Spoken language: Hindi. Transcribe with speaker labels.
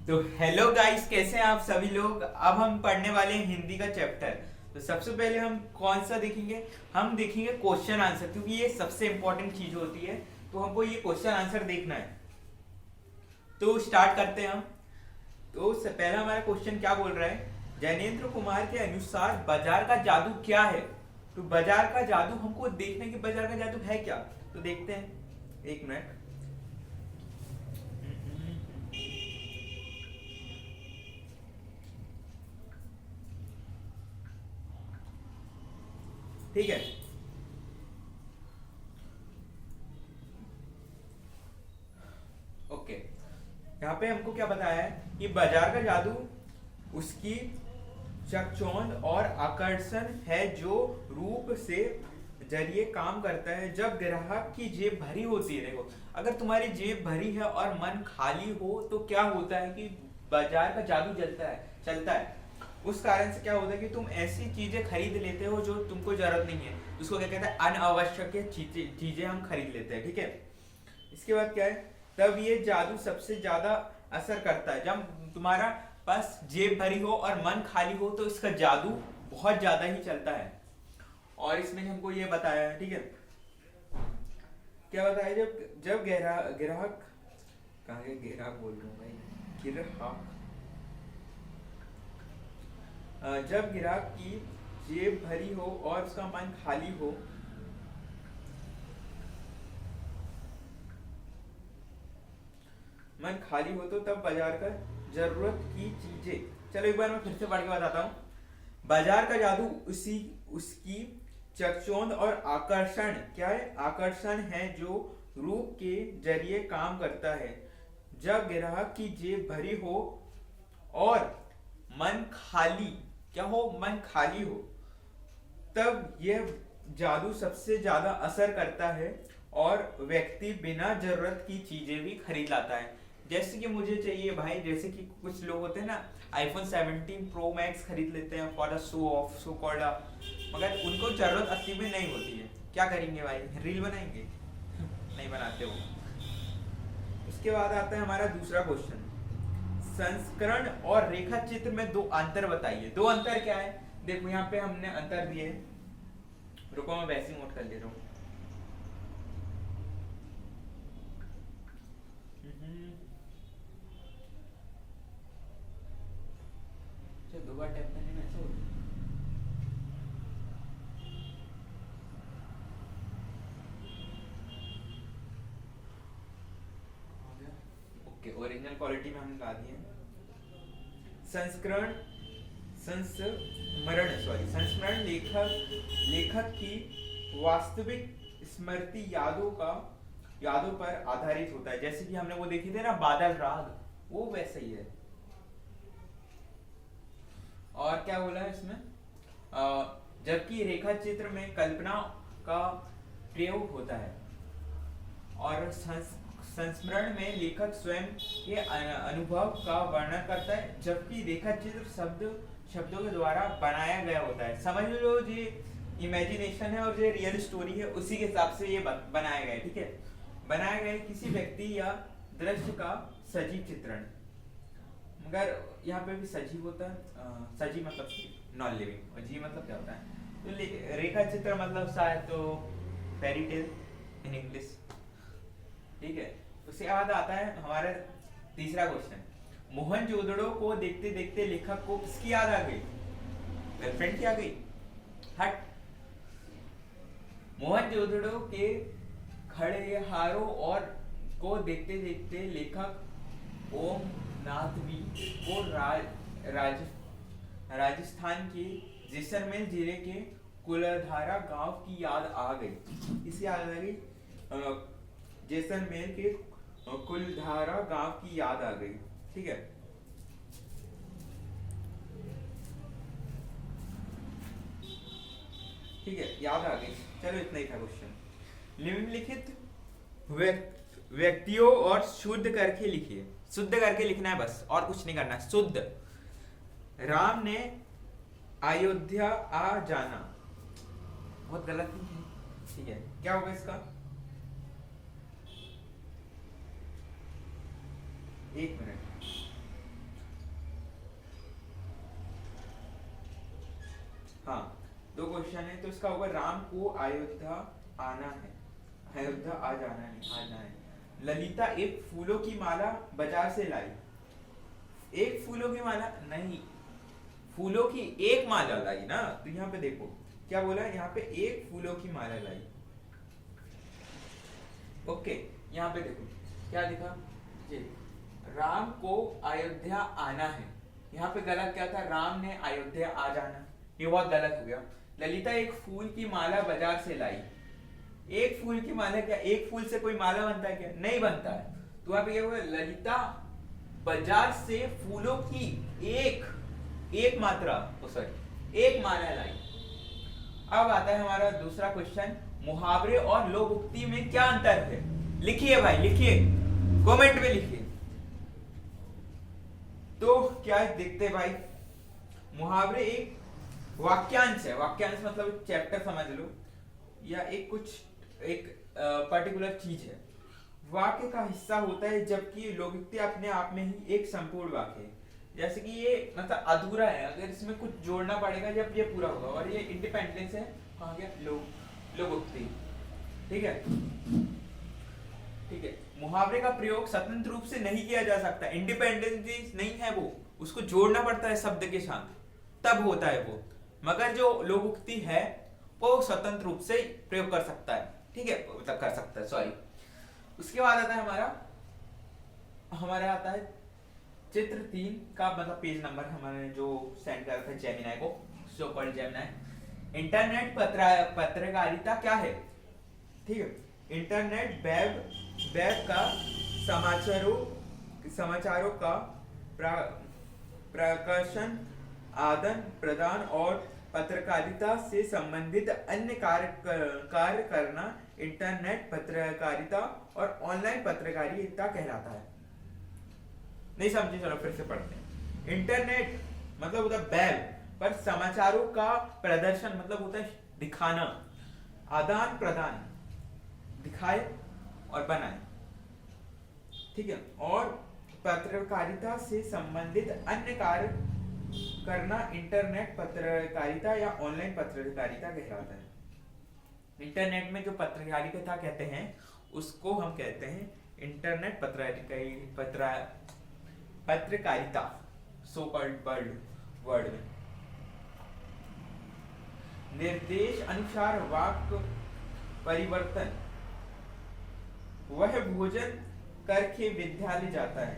Speaker 1: तो हेलो गाइस, कैसे हैं आप सभी लोग। अब हम पढ़ने वाले हैं हिंदी का चैप्टर। तो सबसे पहले हम कौन सा देखेंगे? हम देखेंगे क्वेश्चन आंसर, क्योंकि ये सबसे इंपॉर्टेंट चीज होती है। तो हमको ये क्वेश्चन आंसर देखना है। तो स्टार्ट करते हैं हम। तो पहला हमारा क्वेश्चन क्या बोल रहा है? जैनेन्द्र कुमार के अनुसार बाजार का जादू क्या है? तो बाजार का जादू हमको देखना है कि बाजार का जादू है क्या। तो देखते हैं, एक मिनट। ठीक है। ओके, यहाँ पे हमको क्या बताया है कि बाजार का जादू उसकी चकचौंध और आकर्षण है, जो रूप से जरिए काम करता है जब ग्राहक की जेब भरी होती है। देखो, अगर तुम्हारी जेब भरी है और मन खाली हो तो क्या होता है कि बाजार का जादू चलता है। उस कारण से क्या होता है कि तुम ऐसी चीजें खरीद लेते हो जो तुमको जरूरत नहीं है। उसको क्या कहते हैं? अनावश्यक चीजें हम खरीद लेते हैं। ठीक है। इसके बाद क्या है? तब ये जादू सबसे ज्यादा असर करता है जब तुम्हारा पास जेब भरी हो और मन खाली हो, तो इसका जादू बहुत ज्यादा ही चलता है। और इसमें हमको ये बताया है। ठीक है। क्या बताया? जब जब ग्राहक, कहाँ गए? ग्राहक बोल रहा हूँ भाई, ग्राहक। जब ग्राहक की जेब भरी हो और उसका मन खाली हो, मन खाली हो तो तब बाजार का जरूरत की चीजें। चलो एक बार मैं फिर से पढ़ के बताता हूँ। बाजार का जादू उसी उसकी चकचौंध और आकर्षण, क्या है? आकर्षण है, जो रूप के जरिए काम करता है जब ग्राहक की जेब भरी हो और मन खाली, क्या हो? मन खाली हो, तब यह जादू सबसे ज्यादा असर करता है और व्यक्ति बिना जरूरत की चीजें भी खरीद लाता है। जैसे कि मुझे चाहिए भाई, जैसे कि कुछ लोग होते हैं ना, आईफोन 17 प्रो मैक्स खरीद लेते हैं for a show off, so called, मगर उनको जरूरत असली में नहीं होती है। क्या करेंगे भाई? रील बनाएंगे? नहीं बनाते वो। उसके बाद आता है हमारा दूसरा क्वेश्चन। संस्करण और रेखा चित्र में दो अंतर बताइए। दो अंतर क्या है? देखो यहाँ पे हमने अंतर दिए। रुको, मैं वैसे नोट कर ले रहा हूँ। दो बार टैप करने में ऐसा होता है। ओके, ओरिजिनल क्वालिटी में हमने ला दिए। संस्करण, संस्मरण लेखक की वास्तविक स्मृति यादों पर आधारित होता है। जैसे कि हमने वो देखे थे ना, बादल राग, वो वैसे ही है। और क्या बोला है इसमें? जबकि रेखा चित्र में कल्पना का प्रयोग होता है और संस्मरण में लेखक स्वयं के अनुभव का वर्णन करता है, जबकि रेखा चित्र शब्दों के द्वारा बनाया गया होता है। समझ लो, ये इमेजिनेशन है और ये रियल स्टोरी है, उसी के हिसाब से ये बनाया गया है। ठीक है। बनाया गया है किसी व्यक्ति या दृश्य का सजीव चित्रण। मगर यहाँ पे भी सजीव होता है। सजीव मतलब नॉन लिविंग, और जी मतलब क्या होता है? तो रेखा चित्र मतलब शायद तो फेरी टेल इन इंग्लिश। ठीक है। उसके बाद आता है हमारा तीसरा क्वेश्चन। मोहनजोदड़ो को देखते देखते लेखक को किसकी याद आ गई? गर्लफ्रेंड की आ गई? हट। मोहनजोदड़ो के खड़ेहारों और को देखते देखते लेखक ओम नाथवी को राजस्थान के जैसलमेर जिले के कुलधारा गांव की याद आ गई। किसकी याद आ गई? जैसलमेर के कुलधारा गांव की याद आ गई। ठीक है। ठीक है, याद आ गई। चलो, इतना ही था क्वेश्चन। निम्नलिखित व्यक्तियों और शुद्ध करके लिखना है बस, और कुछ नहीं करना। शुद्ध। राम ने अयोध्या आ जाना, बहुत गलत नहीं है। ठीक है, क्या होगा इसका? एक मिनट। हाँ, दो क्वेश्चन है तो इसका होगा राम को अयोध्या आना है, अयोध्या आ जाना है, आ जाना है। ललिता एक फूलों की माला बाजार से लाई। एक फूलों की माला नहीं, फूलों की एक माला लाई ना, तो यहाँ पे देखो क्या बोला है, यहाँ पे एक फूलों की माला लाई। ओके, यहाँ पे देखो क्या लिखा, ये राम को अयोध्या आना है, यहाँ पे गलत क्या था, राम ने अयोध्या आ जाना, ये बहुत गलत हो गया। ललिता एक फूल की माला बाजार से लाई। एक फूल की माला, क्या एक फूल से कोई माला बनता है क्या, नहीं बनता है। तो यहाँ पे क्या हुआ, ललिता बाजार से फूलों की एक मात्रा, सॉरी एक माला लाई। अब आता है हमारा दूसरा क्वेश्चन, मुहावरे और लोक उक्ति में क्या अंतर है। लिखिए भाई, लिखिए, कमेंट में लिखिए। तो क्या देखते भाई, मुहावरे एक वाक्यांश है, वाक्यांश मतलब एक चैप्टर समझ लो, या एक कुछ एक पर्टिकुलर चीज है, वाक्य का हिस्सा होता है, जबकि लोकोक्ति अपने आप में ही एक संपूर्ण वाक्य है। जैसे कि ये मतलब अधूरा है, अगर इसमें कुछ जोड़ना पड़ेगा जब ये पूरा होगा, और ये इंडिपेंडेंस है, कहाँ गया, लोकोक्ति। ठीक है, ठीक है। मुहावरे का प्रयोग स्वतंत्र रूप से नहीं किया जा सकता, इंडिपेंडेंस नहीं है वो, उसको जोड़ना पड़ता है शब्द के साथ, तब होता है वो। मगर जो लोकोक्ति है वो स्वतंत्र रूप से प्रयोग कर सकता है, ठीक है, मतलब कर सकता है, सॉरी। उसके बाद आता है हमारा आता है चित्र 3 का मतलब पेज नंबर हमारे जो सेंड करा था जेमिनाई को, सो कॉल्ड जेमिनाई। इंटरनेट पत्रकारिता क्या है, ठीक है। इंटरनेट वेब का समाचारों का प्रकाशन, आदान प्रदान और पत्रकारिता से संबंधित अन्य कार्य करना इंटरनेट पत्रकारिता और ऑनलाइन पत्रकारिता कहलाता है। नहीं समझे, चलो फिर से पढ़ते हैं। इंटरनेट मतलब होता है वेब पर समाचारों का प्रदर्शन मतलब होता है दिखाना, आदान प्रदान दिखाए और बनाए, ठीक है, और पत्रकारिता से संबंधित अन्य कार्य करना इंटरनेट पत्रकारिता या ऑनलाइन पत्रकारिता कहलाता है। इंटरनेट में जो पत्रकारिता कहते हैं उसको हम कहते हैं इंटरनेट पत्रकारिता, सो कॉल्ड वर्ड में। निर्देश अनुसार वाक्य परिवर्तन, वह भोजन करके विद्यालय जाता है।